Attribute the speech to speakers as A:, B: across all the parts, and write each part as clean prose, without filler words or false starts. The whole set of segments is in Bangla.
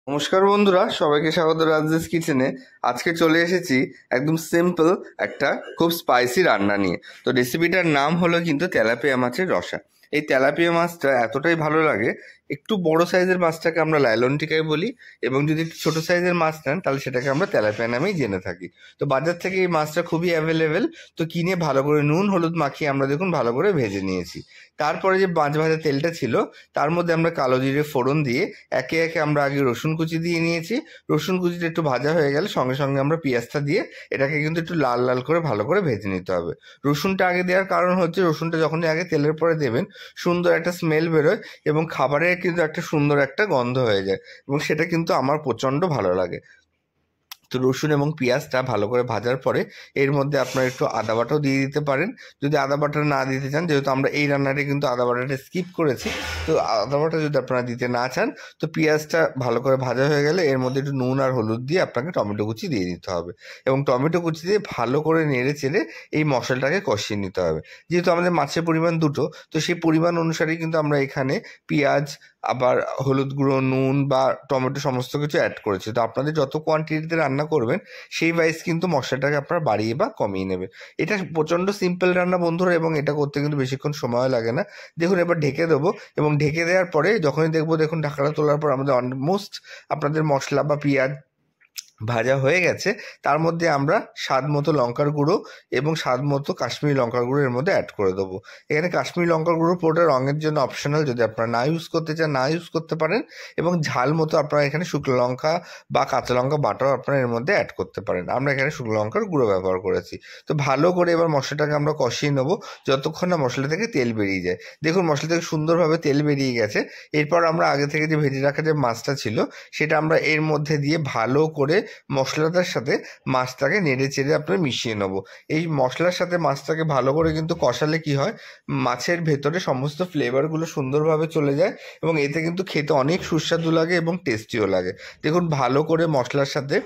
A: নমস্কার বন্ধুরা, সবাইকে স্বাগত রাজেশ কিচেনে। আজকে চলে এসেছি একদম সিম্পল একটা খুব স্পাইসি রান্না নিয়ে। তো রেসিপিটার নাম হলো কিন্তু তেলাপিয়া মাছের রসা। এই তেলাপিয়া মাছটা এতটাই ভালো লাগে, একটু বড় সাইজের মাছটাকে আমরা লাইলন টিকাই বলি, এবং যদি একটু ছোটো সাইজের মাছ নেন তাহলে সেটাকে আমরা তেলাপিয়া নামেই জেনে থাকি। তো বাজার থেকে এই মাছটা খুবই অ্যাভেলেবেল। তো কিনে ভালো করে নুন হলুদ মাখিয়ে আমরা দেখুন ভালো করে ভেজে নিয়েছি। তারপরে যে মাছ ভাজা তেলটা ছিল তার মধ্যে আমরা কালো জিরে ফোড়ন দিয়ে একে একে আমরা আগে রসুন কুচি দিয়ে নিয়েছি। রসুন কুচিটা একটু ভাজা হয়ে গেলে সঙ্গে সঙ্গে আমরা পেঁয়াজটা দিয়ে এটাকে কিন্তু একটু লাল লাল করে ভালো করে ভেজে নিতে হবে। রসুনটা আগে দেওয়ার কারণ হচ্ছে রসুনটা যখনই আগে তেলের পরে দেবেন সুন্দর একটা স্মেল বেরোয় এবং খাবারের কিন্তু একটা সুন্দর একটা গন্ধ হয়ে যায়, এবং সেটা কিন্তু আমার প্রচণ্ড ভালো লাগে। তো রসুন এবং পেঁয়াজটা ভালো করে ভাজার পরে এর মধ্যে আপনারা একটু আদা বাটাও দিয়ে দিতে পারেন। যদি আদা বাটা না দিতে চান, যেহেতু আমরা এই রান্নাটা কিন্তু আদা বাটাটা স্কিপ করেছি, তো আদা বাটা যদি আপনারা দিতে না চান, তো পেঁয়াজটা ভালো করে ভাজা হয়ে গেলে এর মধ্যে একটু নুন আর হলুদ দিয়ে আপনাকে টমেটো কুচি দিয়ে দিতে হবে, এবং টমেটো কুচি দিয়ে ভালো করে নেড়ে চেড়ে এই মশলাটাকে কষিয়ে নিতে হবে। যেহেতু আমাদের মাছের পরিমাণ দুটো, তো সেই পরিমাণ অনুসারেই কিন্তু আমরা এখানে পেঁয়াজ, আবার হলুদ গুঁড়ো, নুন বা টমেটো সমস্ত কিছু অ্যাড করেছি। তো আপনাদের যত কোয়ান্টিটিতে রান্না করবেন সেই ওয়াইজ কিন্তু মশলাটাকে আপনারা বাড়িয়ে বা কমিয়ে নেবেন। এটা প্রচণ্ড সিম্পল রান্না বন্ধুরা, এবং এটা করতে কিন্তু বেশিক্ষণ সময় লাগে না। দেখুন এবার ঢেকে দেবো, এবং ঢেকে দেওয়ার পরে যখনই দেখবো, দেখুন ঢাকাটা তোলার পর আমাদের অলমোস্ট আপনাদের মশলা বা পেঁয়াজ ভাজা হয়ে গেছে। তার মধ্যে আমরা স্বাদ মতো লঙ্কার গুঁড়ো এবং স্বাদ মতো কাশ্মীরি লঙ্কার গুঁড়ো এর মধ্যে অ্যাড করে দেবো। এখানে কাশ্মীরি লঙ্কার গুঁড়ো পুরোটা রঙের জন্য অপশনাল, যদি আপনারা না ইউজ করতে চান না ইউজ করতে পারেন। এবং ঝাল মতো আপনারা এখানে শুকনো লঙ্কা বা কাঁচা লঙ্কা বাটাও আপনারা এর মধ্যে অ্যাড করতে পারেন। আমরা এখানে শুকনো লঙ্কার গুঁড়ো ব্যবহার করেছি। তো ভালো করে এবার মশলাটাকে আমরা কষিয়ে নেবো যতক্ষণ না মশলা থেকে তেল বেরিয়ে যায়। দেখুন মশলা থেকে সুন্দরভাবে তেল বেরিয়ে গেছে। এরপর আমরা আগে থেকে যে ভেজে রাখা যে মাছটা ছিল সেটা আমরা এর মধ্যে দিয়ে ভালো করে মশলাটার সাথে মাছটাকে নেড়ে চেড়ে আপনার মিশিয়ে নেবো। এই মশলার সাথে মাছটাকে ভালো করে কিন্তু কষালে কি হয়, মাছের ভেতরে সমস্ত ফ্লেভারগুলো সুন্দরভাবে চলে যায়, এবং এতে কিন্তু খেতে অনেক সুস্বাদু লাগে এবং টেস্টিও লাগে। দেখুন ভালো করে মশলার সাথে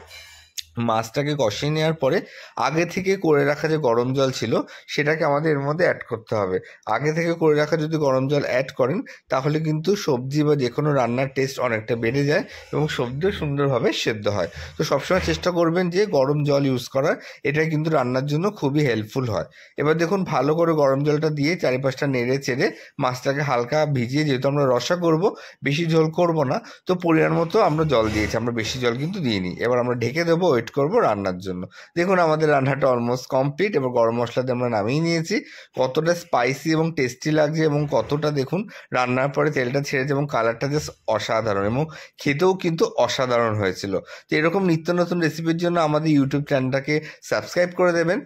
A: মাছটাকে কষিয়ে নেওয়ার পরে আগে থেকে করে রাখা যে গরম জল ছিল সেটাকে আমাদের এর মধ্যে অ্যাড করতে হবে। আগে থেকে করে রাখা যদি গরম জল অ্যাড করেন তাহলে কিন্তু সবজি বা যে কোনো রান্নার টেস্ট অনেকটা বেড়ে যায় এবং সবজিও সুন্দরভাবে সেদ্ধ হয়। তো সবসময় চেষ্টা করবেন যে গরম জল ইউজ করার, এটা কিন্তু রান্নার জন্য খুবই হেল্পফুল হয়। এবার দেখুন ভালো করে গরম জলটা দিয়ে চারিপাশটা নেড়ে চেড়ে মাছটাকে হালকা ভিজিয়ে, যেহেতু আমরা রসা করব বেশি ঝোল করব না, তো পরিমাণ মতো আমরা জল দিয়েছি, আমরা বেশি জল কিন্তু দিইনি। এবার আমরা ঢেকে দেবো ওয়েট করবো রান্নার জন্য। দেখুন আমাদের রান্নাটা অলমোস্ট কমপ্লিট, এবং গরম মশলা দিয়ে আমরা নামিয়ে নিয়েছি। কতটা স্পাইসি এবং টেস্টি লাগছে, এবং কতটা দেখুন রান্নার পরে তেলটা ছেড়েছে এবং কালারটা জাস্ট অসাধারণ, এবং খেতেও কিন্তু অসাধারণ হয়েছিল। তো এরকম নিত্য নতুন রেসিপির জন্য আমাদের ইউটিউব চ্যানেলটাকে সাবস্ক্রাইব করে দেবেন,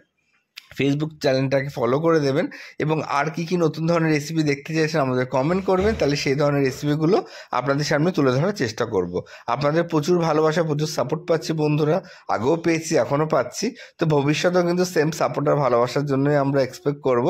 A: ফেসবুক চ্যানেলটাকে ফলো করে দেবেন, এবং আর কি কি নতুন ধরনের রেসিপি দেখতে চাইছেন আমাদের কমেন্ট করবেন, তাহলে সেই ধরনের রেসিপিগুলো আপনাদের সামনে তুলে ধরার চেষ্টা করব। আপনাদের প্রচুর ভালোবাসা, প্রচুর সাপোর্ট পাচ্ছি বন্ধুরা, আগেও পেয়েছি এখনও পাচ্ছি। তো ভবিষ্যতেও কিন্তু সেম সাপোর্ট আর ভালোবাসার জন্যই আমরা এক্সপেক্ট করব।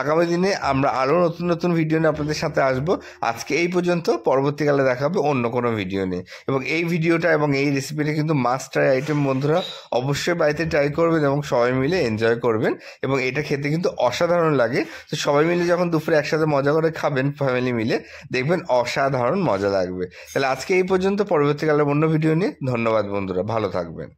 A: আগামী দিনে আমরা আরও নতুন নতুন ভিডিও নিয়ে আপনাদের সাথে আসবো। আজকে এই পর্যন্ত, পরবর্তীকালে দেখা হবে অন্য কোনো ভিডিও নিয়ে। এবং এই ভিডিওটা এবং এই রেসিপিটা কিন্তু মাস্ট ট্রাই আইটেম বন্ধুরা, অবশ্যই বাড়িতে ট্রাই করবেন এবং সবাই মিলে এনজয় করবেন, এবং এটা খেতে কিন্তু অসাধারণ লাগে। তো সবাই মিলে যখন দুপুরে একসাথে মজা করে খাবেন ফ্যামিলি মিলে, দেখবেন অসাধারণ মজা লাগবে। তাহলে আজকে এই পর্যন্ত, পরবর্তীকালে অন্য ভিডিও নিয়ে। ধন্যবাদ বন্ধুরা, ভালো থাকবেন।